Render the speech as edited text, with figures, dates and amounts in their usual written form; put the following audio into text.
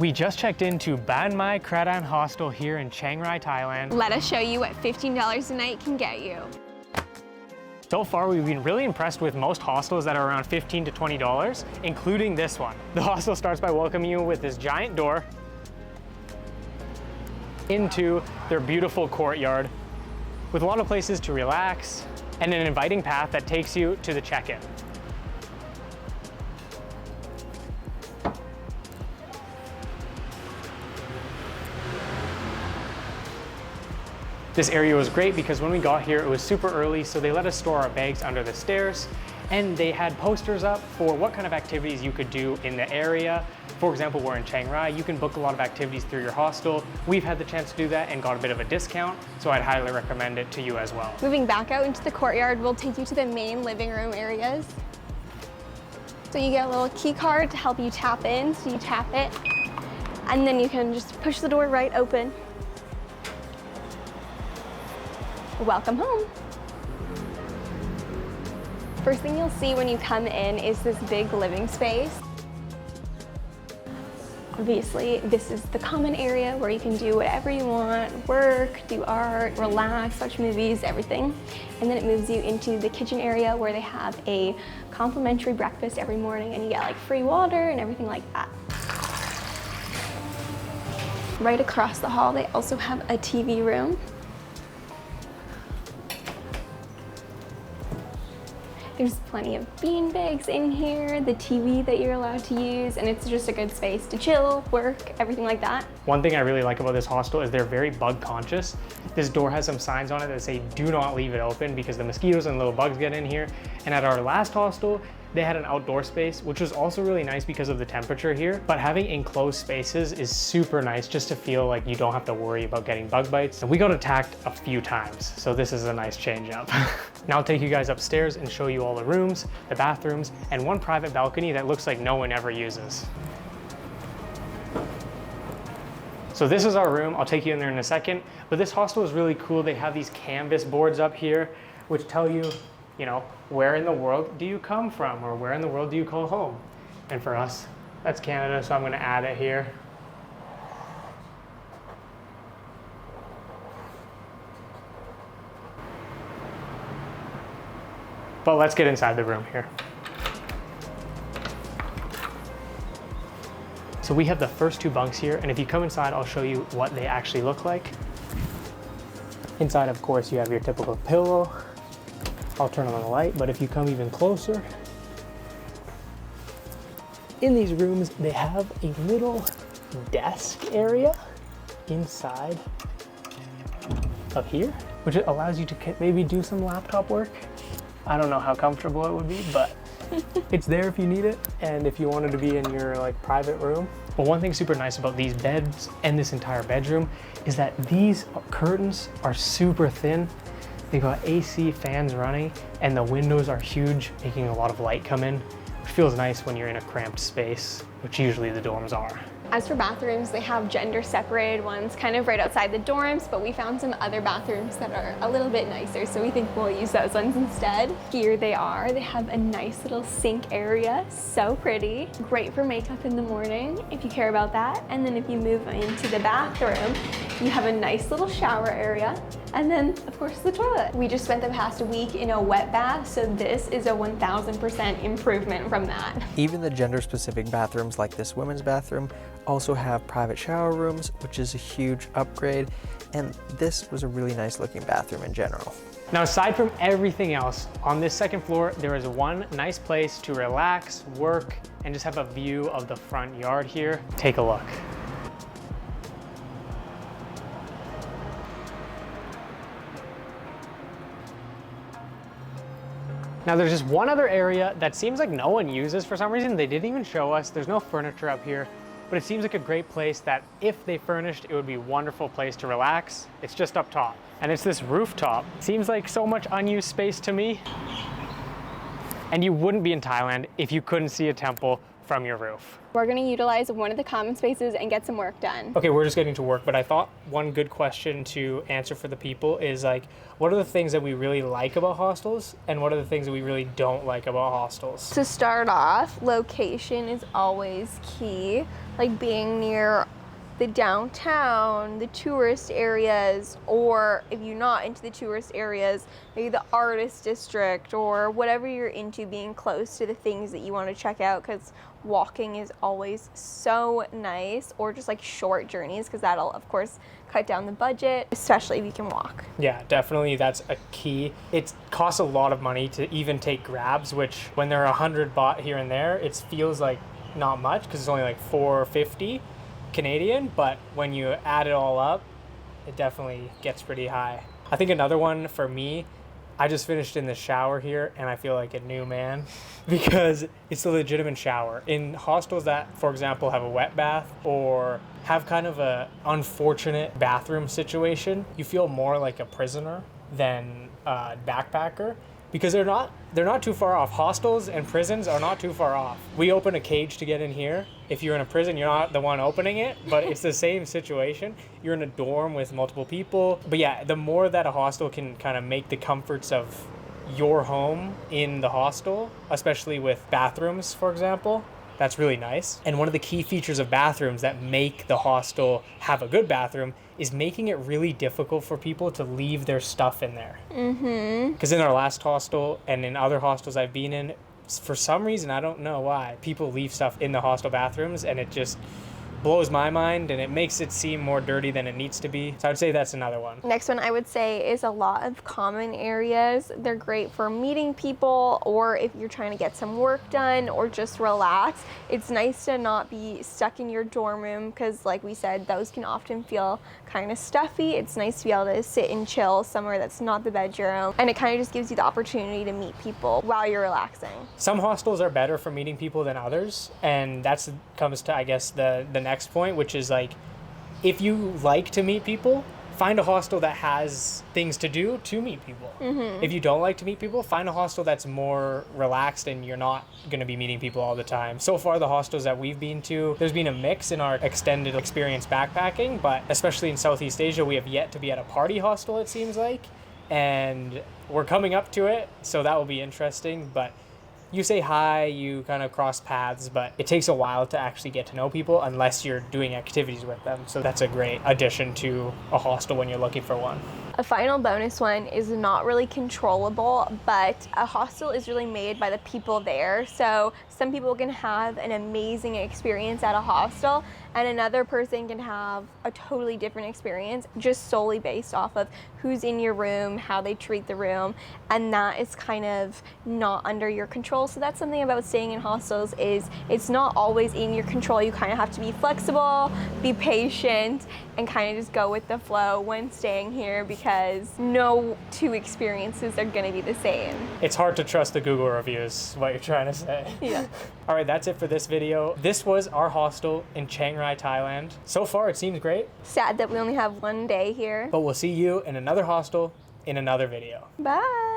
We just checked into Baan Mai Kradan Hostel here in Chiang Rai, Thailand. Let us show you what $15 a night can get you. So far, we've been really impressed with most hostels that are around $15 to $20, including this one. The hostel starts by welcoming you with this giant door into their beautiful courtyard with a lot of places to relax and an inviting path that takes you to the check-in. This area was great because when we got here, it was super early, so they let us store our bags under the stairs, and they had posters up for what kind of activities you could do in the area. For example, we're in Chiang Rai, you can book a lot of activities through your hostel. We've had the chance to do that and got a bit of a discount, so I'd highly recommend it to you as well. Moving back out into the courtyard, we'll take you to the main living room areas. So you get a little key card to help you tap in, so you tap it, and then you can just push the door right open. Welcome home. First thing you'll see when you come in is this big living space. Obviously, this is the common area where you can do whatever you want, work, do art, relax, watch movies, everything. And then it moves you into the kitchen area where they have a complimentary breakfast every morning and you get like free water and everything like that. Right across the hall, they also have a TV room. There's plenty of bean bags in here, the TV that you're allowed to use, and it's just a good space to chill, work, everything like that. One thing I really like about this hostel is they're very bug conscious. This door has some signs on it that say do not leave it open because the mosquitoes and little bugs get in here. And at our last hostel, they had an outdoor space, which was also really nice because of the temperature here. But having enclosed spaces is super nice just to feel like you don't have to worry about getting bug bites. And we got attacked a few times, so this is a nice change up. Now I'll take you guys upstairs and show you all the rooms, the bathrooms, and one private balcony that looks like no one ever uses. So this is our room. I'll take you in there in a second. But this hostel is really cool. They have these canvas boards up here, which tell you, where in the world do you come from, or where in the world do you call home? And for us, that's Canada, so I'm gonna add it here. But let's get inside the room here. So we have the first two bunks here, and if you come inside, I'll show you what they actually look like. Inside, of course, you have your typical pillow. I'll turn on the light, but if you come even closer, in these rooms, they have a little desk area inside of here, which allows you to maybe do some laptop work. I don't know how comfortable it would be, but it's there if you need it, and if you wanted to be in your private room. But one thing super nice about these beds and this entire bedroom is that these curtains are super thin. They've got AC fans running, and the windows are huge, making a lot of light come in, which feels nice when you're in a cramped space, which usually the dorms are. As for bathrooms, they have gender separated ones kind of right outside the dorms, but we found some other bathrooms that are a little bit nicer, so we think we'll use those ones instead. Here they are. They have a nice little sink area, so pretty. Great for makeup in the morning if you care about that. And then if you move into the bathroom, you have a nice little shower area. And then, of course, the toilet. We just spent the past week in a wet bath, so this is a 1000% improvement from that. Even the gender-specific bathrooms like this women's bathroom also have private shower rooms, which is a huge upgrade, and this was a really nice looking bathroom in general. Now, aside from everything else, on this second floor, there is one nice place to relax, work, and just have a view of the front yard here. Take a look. Now there's just one other area that seems like no one uses for some reason. They didn't even show us. There's no furniture up here, but it seems like a great place that if they furnished, it would be a wonderful place to relax. It's just up top, and it's this rooftop. Seems like so much unused space to me. And you wouldn't be in Thailand if you couldn't see a temple from your roof. We're gonna utilize one of the common spaces and get some work done. Okay, we're just getting to work, but I thought one good question to answer for the people is like, what are the things that we really like about hostels and what are the things that we really don't like about hostels? To start off, location is always key. Like being near the downtown, the tourist areas, or if you're not into the tourist areas, maybe the artist district or whatever you're into, being close to the things that you want to check out, because walking is always so nice, or just like short journeys, because that'll of course cut down the budget, especially if you can walk. Yeah, definitely, that's a key. It costs a lot of money to even take grabs, which when they're 100 baht here and there, it feels like not much because it's only like $4.50 Canadian, but when you add it all up, it definitely gets pretty high. I think another one for me, I just finished in the shower here and I feel like a new man because it's a legitimate shower. In hostels that, for example, have a wet bath or have kind of a unfortunate bathroom situation, you feel more like a prisoner than a backpacker because they're not too far off. Hostels and prisons are not too far off. We open a cage to get in here. If you're in a prison, you're not the one opening it, but it's the same situation. You're in a dorm with multiple people. But yeah, the more that a hostel can kind of make the comforts of your home in the hostel, especially with bathrooms, for example, that's really nice. And one of the key features of bathrooms that make the hostel have a good bathroom is making it really difficult for people to leave their stuff in there. Because in our last hostel and in other hostels I've been in, for some reason, I don't know why, people leave stuff in the hostel bathrooms and it just blows my mind and it makes it seem more dirty than it needs to be. So I'd say that's another one. Next one I would say is a lot of common areas. They're great for meeting people, or if you're trying to get some work done or just relax. It's nice to not be stuck in your dorm room because, like we said, those can often feel kind of stuffy. It's nice to be able to sit and chill somewhere that's not the bedroom, and it kind of just gives you the opportunity to meet people while you're relaxing. Some hostels are better for meeting people than others, and that comes to, I guess, the next point, which is like, if you like to meet people, find a hostel that has things to do to meet people. If you don't like to meet people, find a hostel that's more relaxed and you're not going to be meeting people all the time. So far, the hostels that we've been to, there's been a mix in our extended experience backpacking, but especially in Southeast Asia, we have yet to be at a party hostel, it seems like, and we're coming up to it, so that will be interesting. But you say hi, you kind of cross paths, but it takes a while to actually get to know people unless you're doing activities with them. So that's a great addition to a hostel when you're looking for one. A final bonus one is not really controllable, but a hostel is really made by the people there. So some people can have an amazing experience at a hostel and another person can have a totally different experience just solely based off of who's in your room, how they treat the room, and that is kind of not under your control. So that's something about staying in hostels, is it's not always in your control. You kind of have to be flexible, be patient, and kind of just go with the flow when staying here, because no two experiences are going to be the same. It's hard to trust the Google reviews, what you're trying to say. Yeah. All right, that's it for this video. This was our hostel in Chiang Rai, Thailand. So far, it seems great. Sad that we only have one day here. But we'll see you in another hostel in another video. Bye.